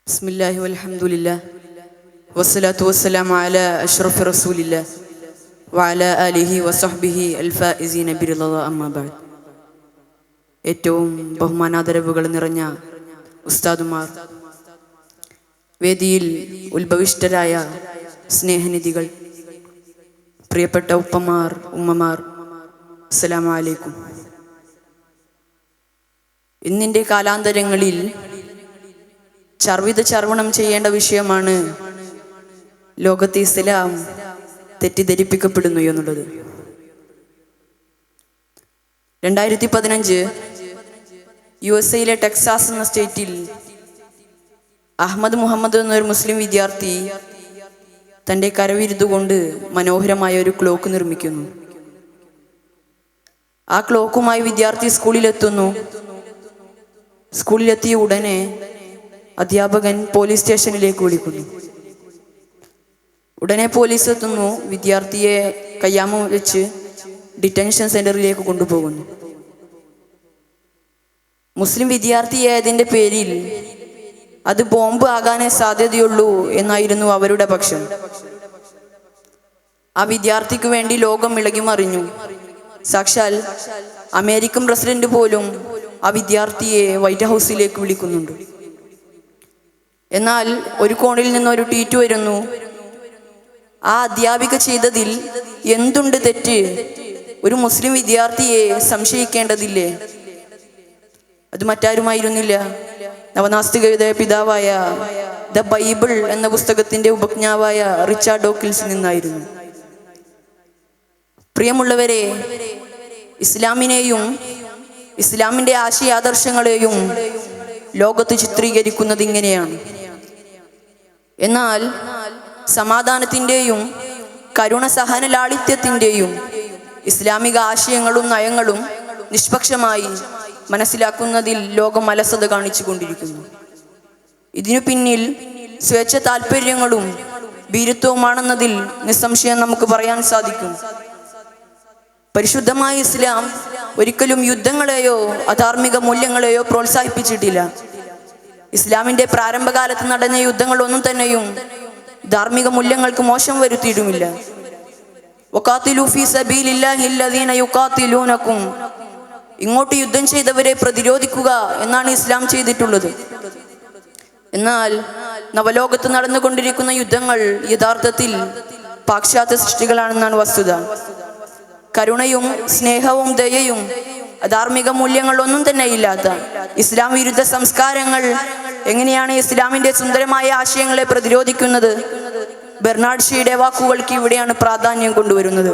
ബിസ്മില്ലാഹി വൽഹംദുലില്ലാഹ് വസ്സലാത്തു വസ്സലാമു അലാ അഷ്റഫി റസൂലില്ലാഹ് വഅലാ ആലിഹി വസഹ്ബിഹി അൽഫായിസീന ബിറിളാഹി അമ്മാ ബഅദ്. ഏറ്റവും ബഹുമാനാദരവുകൾ നിറഞ്ഞ ഉസ്താദുമാർ, വേദിയിൽ ഉത്ഭവിഷ്ടരായ സ്നേഹനിധികൾ, പ്രിയപ്പെട്ട ഉപ്പമാർ, ഉമ്മമാർ, അസ്സലാമു അലൈക്കും. ഇന്നിൻ്റെ കാലാന്തരങ്ങളിൽ ചർവണം ചെയ്യേണ്ട വിഷയമാണ് ലോകത്തെ ഇസ്ലാം തെറ്റിദ്ധരിപ്പിക്കപ്പെടുന്നു എന്നുള്ളത്. 2015 USA ടെക്സാസ് എന്ന സ്റ്റേറ്റിൽ അഹമ്മദ് മുഹമ്മദ് എന്നൊരു മുസ്ലിം വിദ്യാർത്ഥി തൻ്റെ കരവിരുതുകൊണ്ട് മനോഹരമായ ഒരു ക്ലോക്ക് നിർമ്മിക്കുന്നു. ആ ക്ലോക്കുമായി വിദ്യാർത്ഥി സ്കൂളിലെത്തുന്നു. സ്കൂളിലെത്തിയ ഉടനെ അധ്യാപകൻ പോലീസ് സ്റ്റേഷനിലേക്ക് വിളിക്കുന്നു. ഉടനെ പോലീസ് എത്തുന്നു. വിദ്യാർത്ഥിയെ കയ്യാമ വെച്ച് ഡിറ്റൻഷൻ സെന്ററിലേക്ക് കൊണ്ടുപോകുന്നു. മുസ്ലിം വിദ്യാർത്ഥിയായതിൻ്റെ പേരിൽ അത് ബോംബ് ആകാനേ സാധ്യതയുള്ളൂ എന്നായിരുന്നു അവരുടെ പക്ഷം. ആ വിദ്യാർത്ഥിക്ക് വേണ്ടി ലോകം ഇളകി മറിഞ്ഞു. സാക്ഷാൽ അമേരിക്കൻ പ്രസിഡന്റ് പോലും ആ വിദ്യാർത്ഥിയെ വൈറ്റ് ഹൗസിലേക്ക് വിളിക്കുന്നുണ്ട്. എന്നാൽ ഒരു കോണിൽ നിന്നൊരു ട്വീറ്റ് വരുന്നു, ആ അധ്യാപിക ചെയ്തതിൽ എന്തുണ്ട് തെറ്റ്? ഒരു മുസ്ലിം വിദ്യാർത്ഥിയെ സംശയിക്കേണ്ടതില്ലേ? അത് മറ്റാരുമായിരുന്നില്ല, നവനാസ്തികതയുടെ പിതാവായ ദ ബൈബിൾ എന്ന പുസ്തകത്തിന്റെ ഉപജ്ഞാവായ റിച്ചാർഡ് ഡോക്കിൻസിൽ നിന്നായിരുന്നു. പ്രിയമുള്ളവരെ, ഇസ്ലാമിനെയും ഇസ്ലാമിന്റെ ആശയാദർശങ്ങളെയും ലോകത്ത് ചിത്രീകരിക്കുന്നത് ഇങ്ങനെയാണ്. എന്നാൽ സമാധാനത്തിൻ്റെയും കരുണ സഹന ലാളിത്യത്തിൻ്റെയും ഇസ്ലാമിക ആശയങ്ങളും നയങ്ങളും നിഷ്പക്ഷമായി മനസ്സിലാക്കുന്നതിൽ ലോകം അലസത കാണിച്ചു കൊണ്ടിരിക്കുന്നു. ഇതിനു പിന്നിൽ സ്വേച്ഛ താല്പര്യങ്ങളും ഭീരുത്വവുമാണെന്നതിൽ നിസ്സംശയം നമുക്ക് പറയാൻ സാധിക്കും. പരിശുദ്ധമായ ഇസ്ലാം ഒരിക്കലും യുദ്ധങ്ങളെയോ അധാർമിക മൂല്യങ്ങളെയോ പ്രോത്സാഹിപ്പിച്ചിട്ടില്ല. ഇസ്ലാമിന്റെ പ്രാരംഭകാലത്ത് നടന്ന യുദ്ധങ്ങളൊന്നും തന്നെയും ധാർമ്മിക മൂല്യങ്ങൾക്ക് മോശം വരുത്തിയിട്ടുമില്ല. വഖാതിലു ഫീ സബീലില്ലാഹി അല്ലദീന യുഖാതിലൂനകും, ഇങ്ങോട്ട് യുദ്ധം ചെയ്തവരെ പ്രതിരോധിക്കുക എന്നാണ് ഇസ്ലാം ചെയ്തിട്ടുള്ളത്. എന്നാൽ നവലോകത്ത് നടന്നുകൊണ്ടിരിക്കുന്ന യുദ്ധങ്ങൾ യഥാർത്ഥത്തിൽ പാശ്ചാത്യ സൃഷ്ടികളാണെന്നാണ് വസ്തുത. കരുണയും സ്നേഹവും ദയയും ധാർമ്മിക മൂല്യങ്ങളൊന്നും തന്നെ ഇല്ലാത്ത ഇസ്ലാം വിരുദ്ധ സംസ്കാരങ്ങൾ എങ്ങനെയാണ് ഇസ്ലാമിന്റെ സുന്ദരമായ ആശയങ്ങളെ പ്രതിരോധിക്കുന്നത്? ബെർണാഡ് ഷീയുടെ വാക്കുകൾക്ക് ഇവിടെയാണ് പ്രാധാന്യം കൊണ്ടുവരുന്നത്.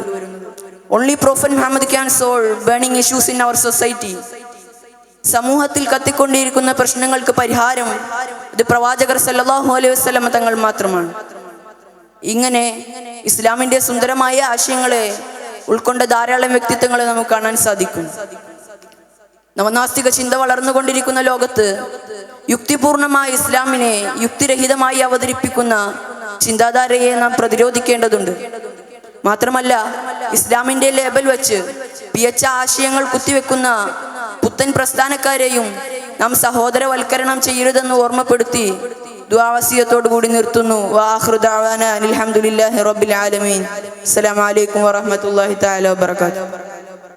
Only prophet Muhammad can solve burning issues in our society. സമൂഹത്തിൽ കത്തിക്കൊണ്ടിരിക്കുന്ന പ്രശ്നങ്ങൾക്ക് പരിഹാരം ഇത് പ്രവാചകർ സല്ലല്ലാഹു അലൈഹി വസല്ലം തങ്ങൾ മാത്രമാണ്. ഇങ്ങനെ ഇസ്ലാമിന്റെ സുന്ദരമായ ആശയങ്ങളെ ഉൾക്കൊണ്ട ധാരാളം വ്യക്തിത്വങ്ങളെ നമുക്ക് കാണാൻ സാധിക്കും. നവനാസ്തിക ചിന്ത വളർന്നുകൊണ്ടിരിക്കുന്ന ലോകത്ത് യുക്തിപൂർണമായ ഇസ്ലാമിനെ യുക്തിരഹിതമായി അവതരിപ്പിക്കുന്ന ചിന്താധാരയെ നാം പ്രതിരോധിക്കേണ്ടതുണ്ട്. മാത്രമല്ല, ഇസ്ലാമിന്റെ ലേബൽ വെച്ച് പിയച്ച ആശയങ്ങൾ കുത്തിവെക്കുന്ന പുത്തൻ പ്രസ്ഥാനക്കാരെയും നാം സഹോദരവൽക്കരണം ചെയ്യരുതെന്ന് ഓർമ്മപ്പെടുത്തി ദുആവസിയത്തോടു കൂടി നിർത്തുന്നു. വആഖിറു ദഅവാനാ അൽഹംദുലില്ലാഹി റബ്ബിൽ ആലമീൻ. അസ്സലാമു അലൈക്കും വറഹ്മത്തുള്ളാഹി തആല വബറകാതുഹു.